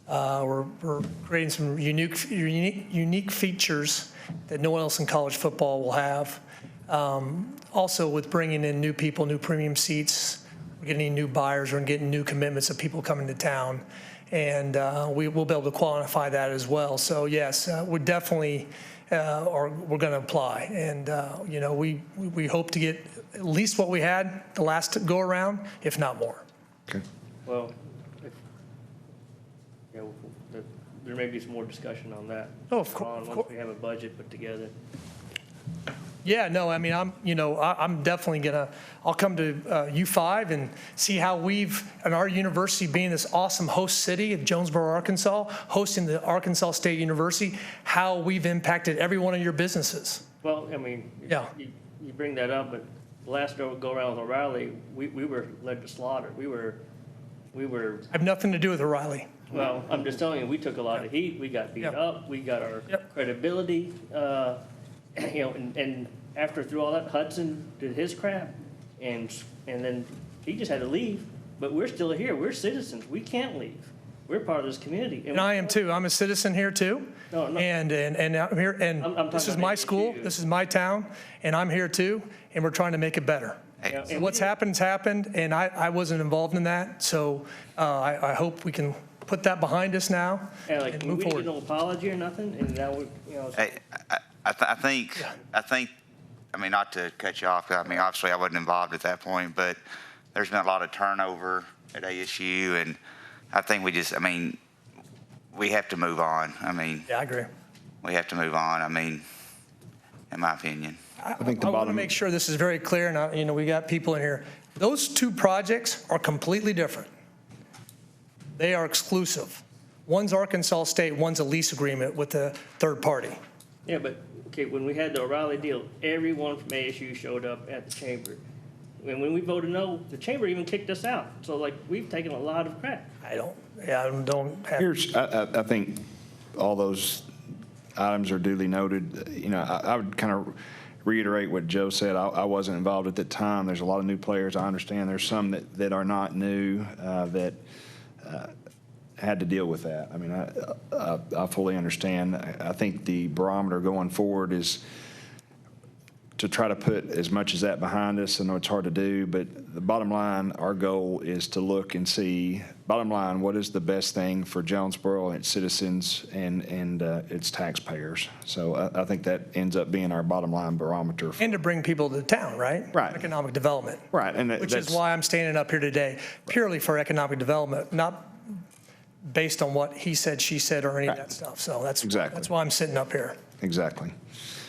We're creating some unique features that no one else in college football will have. Also with bringing in new people, new premium seats, we're getting new buyers, we're getting new commitments of people coming to town. And we'll be able to quantify that as well. So yes, we're definitely, we're going to apply. And, you know, we hope to get at least what we had the last go around, if not more. Okay. Well, there may be some more discussion on that. Oh, of course, Ron, of once course. we have a budget put together. Yeah, no, I mean, I'm definitely I'll come to U5 and see how we've, and our university being this awesome host city of Jonesboro, Arkansas, hosting the Arkansas State University, how we've impacted every one of your businesses. Well, I mean, Yeah. you bring that up, but the last go around with O'Reilly, we were led to slaughter. We were, I have nothing to do with O'Reilly. well, I'm just telling you, we took a lot of heat. We got beat Yep. up. We got our Yep. credibility, you know, and after through all that, Hudson did his crap, and then he just had to leave. But we're still here. We're citizens. We can't leave. We're part of this community. And I am too. I'm a citizen here too. No, no. And I'm here, and I'm this is talking my about school, ASU. this is my town, and I'm here too, and we're trying to make it better. Hey, Yeah, So what's happened's happened, and I wasn't involved in that, so I hope we can put that behind us now And like, and we move didn't forward. get no apology or nothing, and now we, you know. Hey, I think, I mean, not to cut you off, I mean, obviously I wasn't involved at that point, but there's been a lot of turnover at ASU, and I think we have to move on. I mean, Yeah, I agree. we have to move on, I mean, in my opinion. I think the want to bottom- make sure this is very clear, and, you know, we got people in here. Those two projects are completely different. They are exclusive. One's Arkansas State, one's a lease agreement with a third party. Yeah, but, okay, when we had the O'Reilly deal, everyone from ASU showed up at the chamber. And when we voted no, the chamber even kicked us out. So like, we've taken a lot of crap. I don't have. I think all those items are duly noted. You know, I would kind of reiterate what Joe said. I wasn't involved at the time. There's a lot of new players. I understand there's some that are not new, that had to deal with that. I mean, I fully understand. I think the barometer going forward is to try to put as much as that behind us. I know it's hard to do, but the bottom line, our goal is to look and see, bottom line, what is the best thing for Jonesboro and its citizens and its taxpayers. So I think that ends up being our bottom line barometer. And to bring people to town, right? Right. Economic development. Right, and Which is that's- why I'm standing up here today, purely for economic development, not based on what he said, she said, or any of Right. that stuff. So that's Exactly. why I'm sitting up here. Exactly.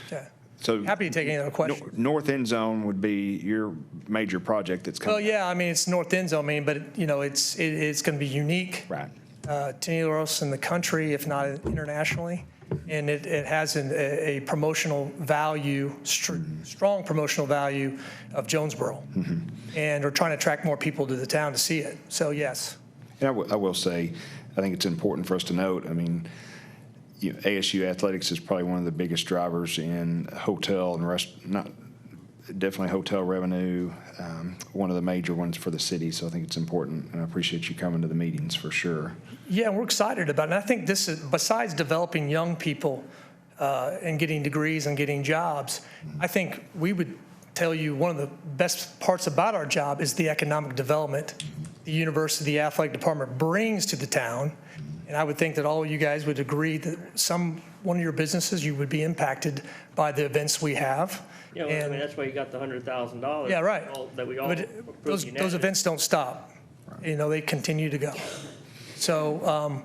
Okay. So Happy to take any other question. North End Zone would be your major project that's Well, coming. yeah, I mean, it's North End Zone, I mean, but, you know, it's going to be unique. Right. Teneros in the country, if not internationally. And it has a promotional value, strong promotional value of Jonesboro. And we're trying to attract more people to the town to see it. So, yes. And I will say, I think it's important for us to note, I mean, ASU athletics is probably one of the biggest drivers in hotel and definitely hotel revenue, one of the major ones for the city. So I think it's important, and I appreciate you coming to the meetings for sure. Yeah, we're excited about it. And I think this is, besides developing young people and getting degrees and getting jobs, I think we would tell you one of the best parts about our job is the economic development the university, the athletic department brings to the town. And I would think that all of you guys would agree that one of your businesses, you would be impacted by the events we have. Yeah, well, I And- mean, that's why you got the $100,000. Yeah, right. That we all But approved those unanimously. events don't stop. You know, they continue to go. So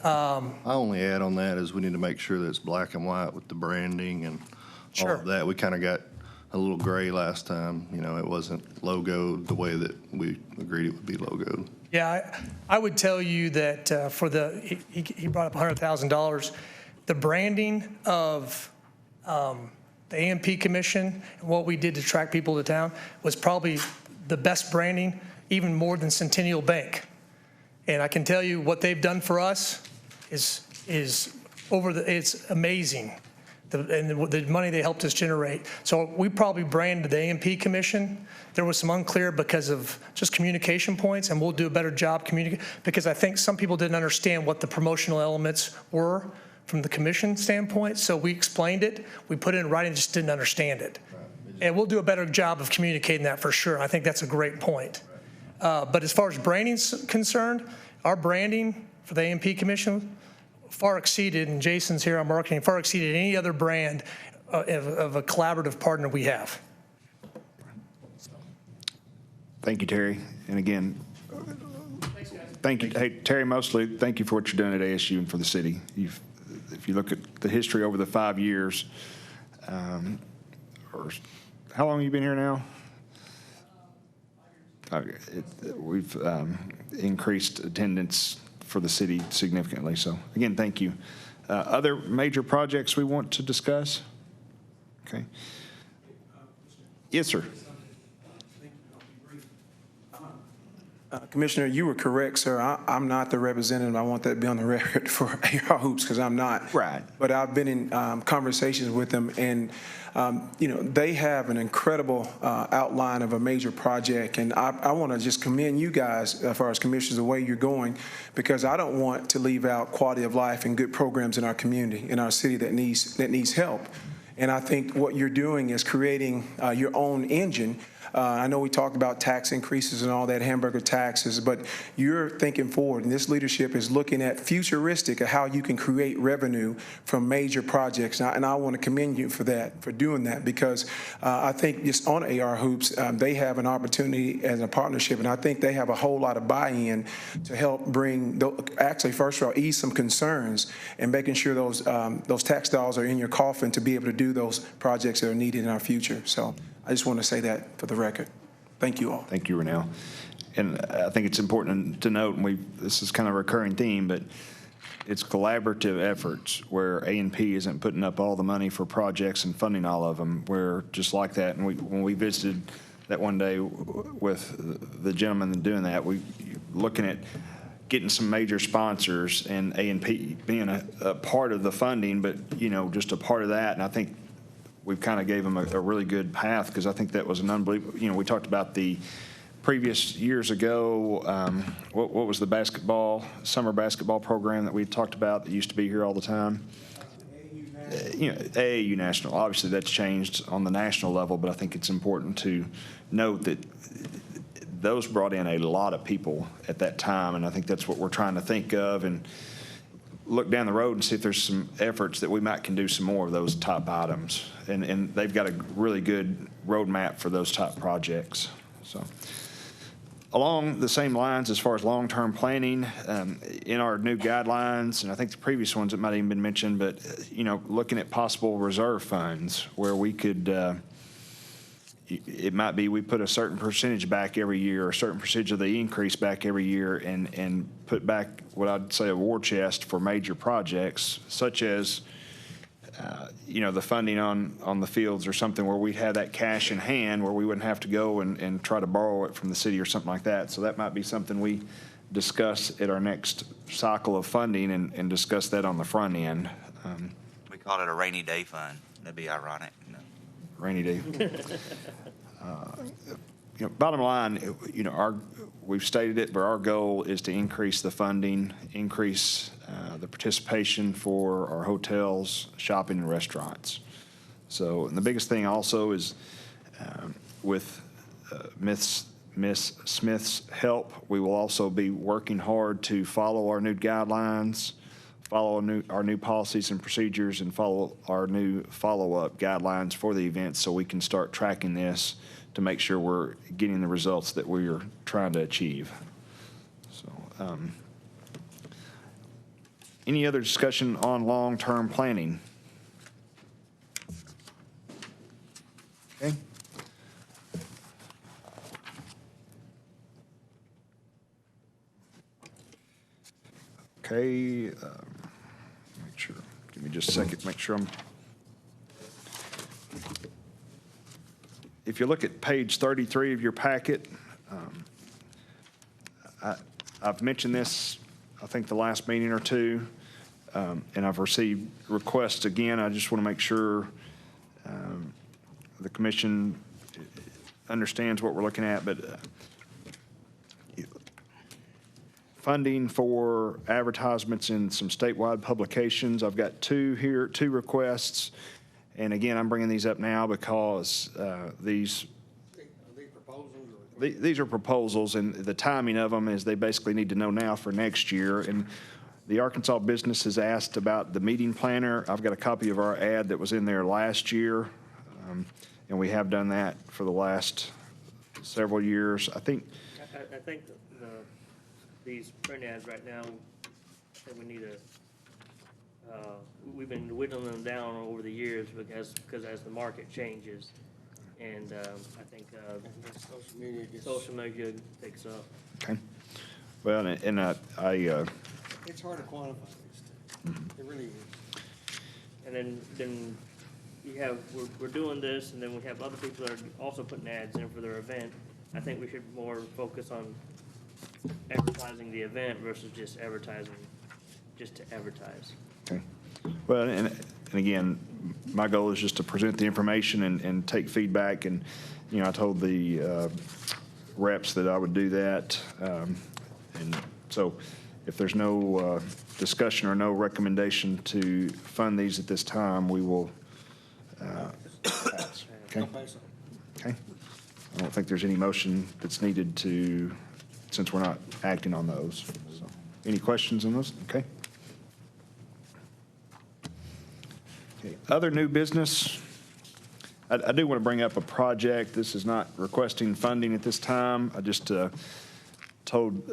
I only add on that is we need to make sure that it's black and white with the branding and all Sure. of that. We kind of got a little gray last time. You know, it wasn't logoed the way that we agreed it would be logoed. Yeah, I would tell you that for he brought up $100,000. The branding of the AMP Commission and what we did to attract people to town was probably the best branding, even more than Centennial Bank. And I can tell you what they've done for us is it's amazing. The money they helped us generate. So we probably branded the AMP Commission. There was some unclear because of just communication points, and we'll do a better job communicating, because I think some people didn't understand what the promotional elements were from the commission standpoint. So we explained it, we put it in writing, just didn't understand it. And we'll do a better job of communicating that for sure. I think that's a great point. But as far as branding's concerned, our branding for the AMP Commission far exceeded, and Jason's here on marketing, far exceeded any other brand of a collaborative partner we have. Thank you, Terry. And again, thank you. Hey, Terry Mosley, thank you for what you're doing at ASU and for the city. If you look at the history over the 5 years, or how long have you been here now? We've increased attendance for the city significantly. So again, thank you. Other major projects we want to discuss? Okay. Yes, sir. Commissioner, you were correct, sir. I'm not the representative. I want that to be on the record for AR Hoops, because I'm not. Right. But I've been in conversations with them, and they have an incredible outline of a major project, and I want to just commend you guys, as far as commissioners, the way you're going, because I don't want to leave out quality of life and good programs in our community, in our city that needs help. And I think what you're doing is creating your own engine. I know we talked about tax increases and all that, hamburger taxes, but you're thinking forward, and this leadership is looking at futuristic of how you can create revenue from major projects. And I want to commend you for that, for doing that, because I think just on AR Hoops, they have an opportunity as a partnership, and I think they have a whole lot of buy-in to help bring, actually, first of all, ease some concerns and making sure those tax dollars are in your coffin to be able to do those projects that are needed in our future. So I just want to say that for the record. Thank you all. Thank you, Renell. And I think it's important to note, and this is kind of a recurring theme, but it's collaborative efforts where A&P isn't putting up all the money for projects and funding all of them. We're just like that. And when we visited that one day with the gentleman doing that, we looking at getting some major sponsors and A&P being a part of the funding, but, just a part of that. And I think we've kind of gave them a really good path, because I think that was an unbelievable, we talked about the previous years ago, what was the summer basketball program that we talked about that used to be here all the time? AAU National. Obviously that's changed on the national level, but I think it's important to note that those brought in a lot of people at that time, and I think that's what we're trying to think of and look down the road and see if there's some efforts that we can do some more of those top items. And they've got a really good roadmap for those top projects. So along the same lines, as far as long-term planning, in our new guidelines, and I think the previous ones, it might have even been mentioned, but, looking at possible reserve funds where we could, it might be we put a certain percentage back every year, or a certain percentage of the increase back every year, and put back what I'd say a war chest for major projects, such as, the funding on the fields or something, where we'd have that cash in hand where we wouldn't have to go and try to borrow it from the city or something like that. So that might be something we discuss at our next cycle of funding and discuss that on the front end. We call it a rainy day fund. That'd be ironic. Rainy day. Bottom line, we've stated it, but our goal is to increase the funding, increase the participation for our hotels, shopping, and restaurants. So, and the biggest thing also is with Miss Smith's help, we will also be working hard to follow our new guidelines, follow our new policies and procedures, and follow our new follow-up guidelines for the event, so we can start tracking this to make sure we're getting the results that we are trying to achieve. So, Any other discussion on long-term planning? Okay. Okay, make sure, give me just a second, make sure I'm. If you look at page 33 of your packet, I've mentioned this, I think, the last meeting or two, and I've received requests again. I just want to make sure the commission understands what we're looking at, but funding for advertisements in some statewide publications. I've got two here, two requests. And again, I'm bringing these up now because these are proposals, and the timing of them is they basically need to know now for next year. And the Arkansas Business has asked about the meeting planner. I've got a copy of our ad that was in there last year, and we have done that for the last several years. I think these print ads right now, I think we need we've been whittling them down over the years because as the market changes, and I think social media takes up. Okay. Well, and I It's hard to quantify these things. It really is. And then you have, we're doing this, and then we have other people that are also putting ads in for their event. I think we should more focus on advertising the event versus just advertising, just to advertise. Okay. Well, and again, my goal is just to present the information and take feedback. And, you know, I told the reps that I would do that. And so if there's no discussion or no recommendation to fund these at this time, we will pass. Okay? Okay. I don't think there's any motion that's needed to, since we're not acting on those. So, any questions on those? Okay. Okay. Other new business. I do want to bring up a project. This is not requesting funding at this time. I just told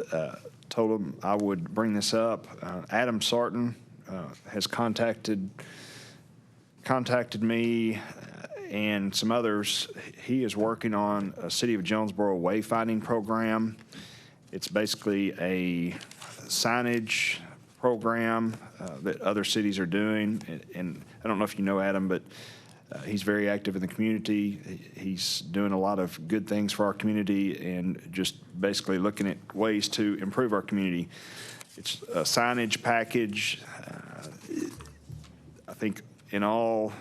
him I would bring this up. Adam Sarton has contacted me and some others. He is working on a City of Jonesboro wayfinding program. It's basically a signage program that other cities are doing. And I don't know if you know Adam, but he's very active in the community. He's doing a lot of good things for our community and just basically looking at ways to improve our community. It's a signage package. I think in all,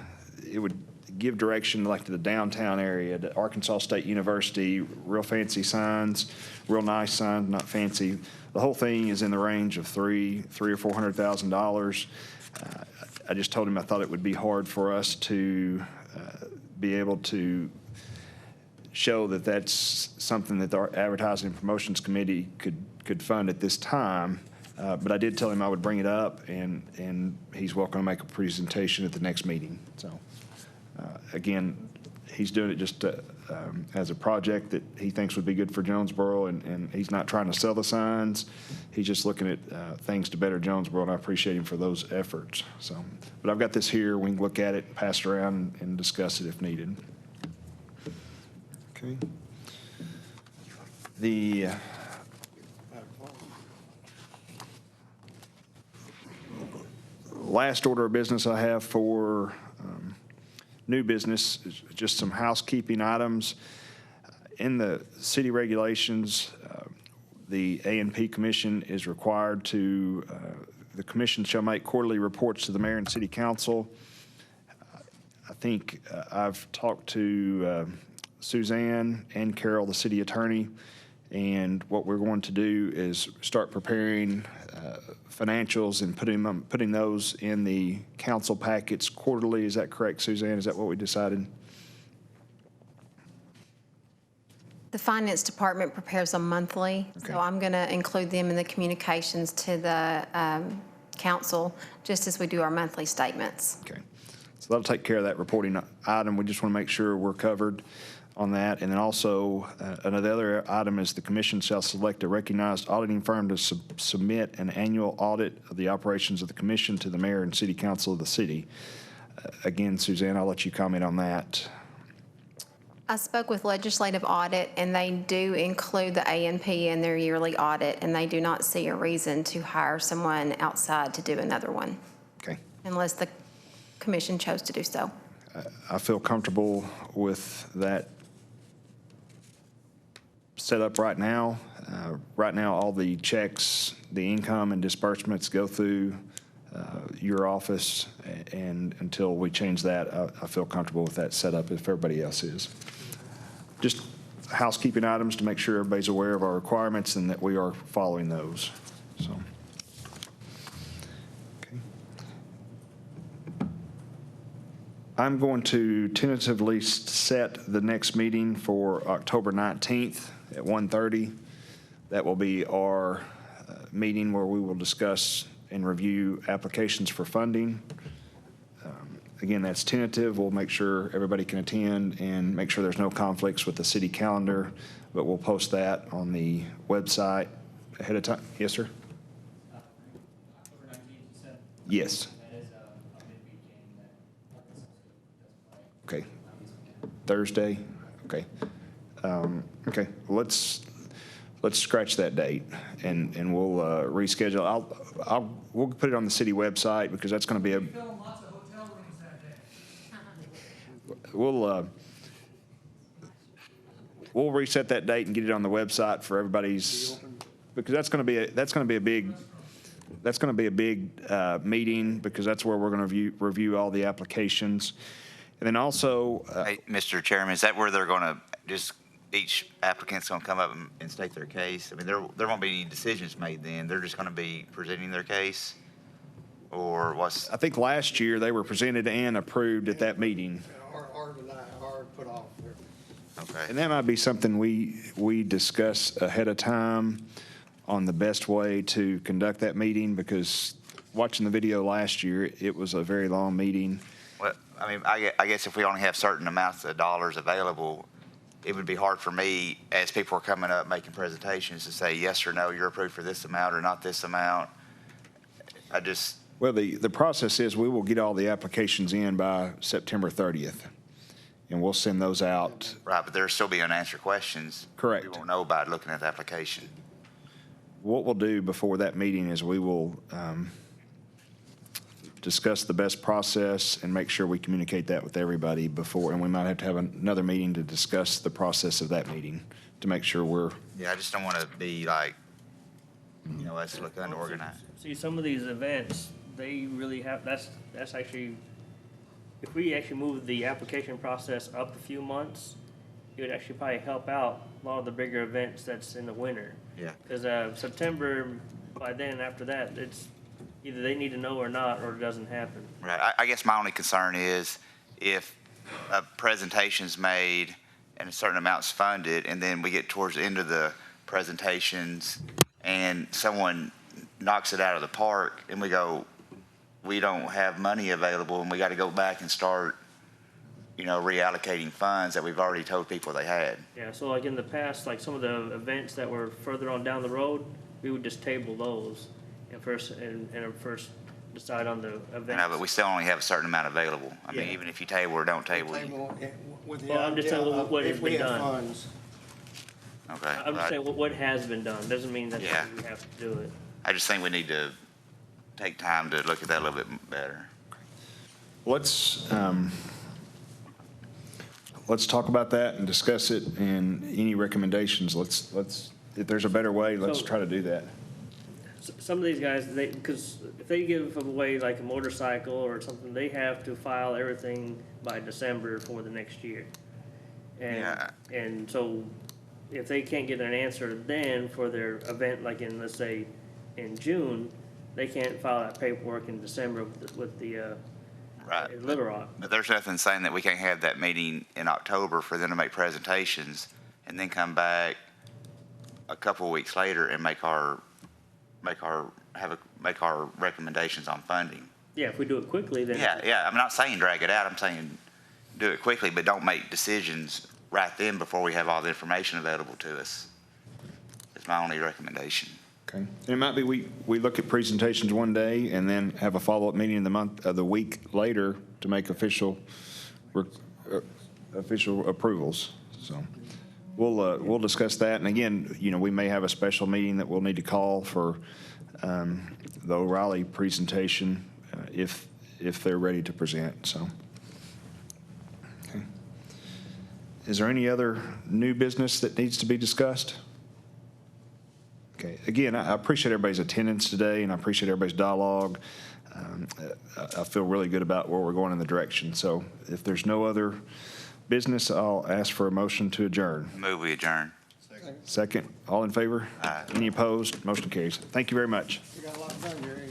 it would give direction like to the downtown area, to Arkansas State University, real fancy signs, real nice signs, not fancy. The whole thing is in the range of $300,000 or $400,000. I just told him I thought it would be hard for us to be able to show that that's something that our Advertising and Promotions Committee could fund at this time. But I did tell him I would bring it up, and he's welcome to make a presentation at the next meeting. So, again, he's doing it just as a project that he thinks would be good for Jonesboro, and he's not trying to sell the signs. He's just looking at things to better Jonesboro, and I appreciate him for those efforts. So, but I've got this here. We can look at it, pass it around, and discuss it if needed. Okay. The last order of business I have for new business is just some housekeeping items. In the city regulations, the A&P Commission is required to, the commission shall make quarterly reports to the mayor and city council. I think I've talked to Suzanne and Carol, the city attorney, and what we're going to do is start preparing financials and putting those in the council packets quarterly. Is that correct, Suzanne? Is that what we decided? The finance department prepares them monthly, Okay. so I'm going to include them in the communications to the council, just as we do our monthly statements. Okay. So that'll take care of that reporting item. We just want to make sure we're covered on that. And then also, another item is the commission shall select a recognized auditing firm to submit an annual audit of the operations of the commission to the mayor and city council of the city. Again, Suzanne, I'll let you comment on that. I spoke with Legislative Audit, and they do include the A&P in their yearly audit, and they do not see a reason to hire someone outside to do another one, Okay. unless the commission chose to do so. I feel comfortable with that setup right now. Right now, all the checks, the income and disbursements go through your office, and until we change that, I feel comfortable with that setup if everybody else is. Just housekeeping items to make sure everybody's aware of our requirements and that we are following those, so. Okay. I'm going to tentatively set the next meeting for October 19th at 1:30. That will be our meeting where we will discuss and review applications for funding. Again, that's tentative. We'll make sure everybody can attend and make sure there's no conflicts with the city calendar, but we'll post that on the website ahead of time. Yes, sir? October 19th, you said? Yes. That is a midweek game that doesn't play. Okay. Thursday? Okay. Okay, let's scratch that date and we'll reschedule. We'll put it on the city website because that's going to be a. Film lots of hotel rooms that day. We'll reset that date and get it on the website for everybody's, because that's going to be a big meeting, because that's where we're going to review all the applications. And then also, Hey, Mr. Chairman, is that where they're going to just, each applicant's going to come up and state their case? I mean, there won't be any decisions made then. They're just going to be presenting their case? Or what's? I think last year they were presented and approved at that meeting. Or put off there. Okay. And that might be something we discuss ahead of time on the best way to conduct that meeting, because watching the video last year, it was a very long meeting. Well, I mean, I guess if we only have certain amounts of dollars available, it would be hard for me, as people are coming up making presentations, to say yes or no, you're approved for this amount or not this amount. Well, the process is we will get all the applications in by September 30th, and we'll send those out. Right, but there'll still be unanswered questions. Correct. We won't know about looking at the application. What we'll do before that meeting is we will discuss the best process and make sure we communicate that with everybody before, and we might have to have another meeting to discuss the process of that meeting to make sure we're. Yeah, I just don't want to be like, let's look unorganized. See, some of these events, they really have, that's actually, if we actually move the application process up a few months, it would actually probably help out a lot of the bigger events that's in the winter. Yeah. Because September, by then, after that, it's either they need to know or not, or it doesn't happen. Right. I guess my only concern is if a presentation's made and a certain amount's funded, and then we get towards the end of the presentations and someone knocks it out of the park, and we don't have money available, and we got to go back and start, reallocating funds that we've already told people they had. Yeah, so like in the past, like some of the events that were further on down the road, we would just table those and first decide on the events. But we still only have a certain amount available. I mean, Yeah. even if you table or don't table. With the Well, I'm just idea saying of what has if we been have done. funds. Okay. I'm just saying what has been done, doesn't mean that Yeah. we have to do it. I just think we need to take time to look at that a little bit better. Let's talk about that and discuss it, and any recommendations, let's, if there's a better way, let's So- try to do that. Some of these guys, because if they give away like a motorcycle or something, they have to file everything by December for the next year. Yeah. And so if they can't get an answer then for their event, like in, let's say, in June, they can't file that paperwork in December with the Right. in Little Rock. But there's nothing saying that we can't have that meeting in October for them to make presentations and then come back a couple of weeks later and make our recommendations on funding. Yeah, if we do it quickly, then. Yeah. I'm not saying drag it out. I'm saying do it quickly, but don't make decisions right then before we have all the information available to us. That's my only recommendation. Okay. And it might be we look at presentations one day and then have a follow-up meeting in the week later to make official approvals. So we'll discuss that. And again, we may have a special meeting that we'll need to call for the O'Reilly presentation if they're ready to present. So, okay. Is there any other new business that needs to be discussed? Okay, again, I appreciate everybody's attendance today, and I appreciate everybody's dialogue. I feel really good about where we're going in the direction. So if there's no other business, I'll ask for a motion to adjourn. Move we adjourn. Second, all in favor? Aye. Any opposed? Motion carries. Thank you very much. We got a lot done, Jerry.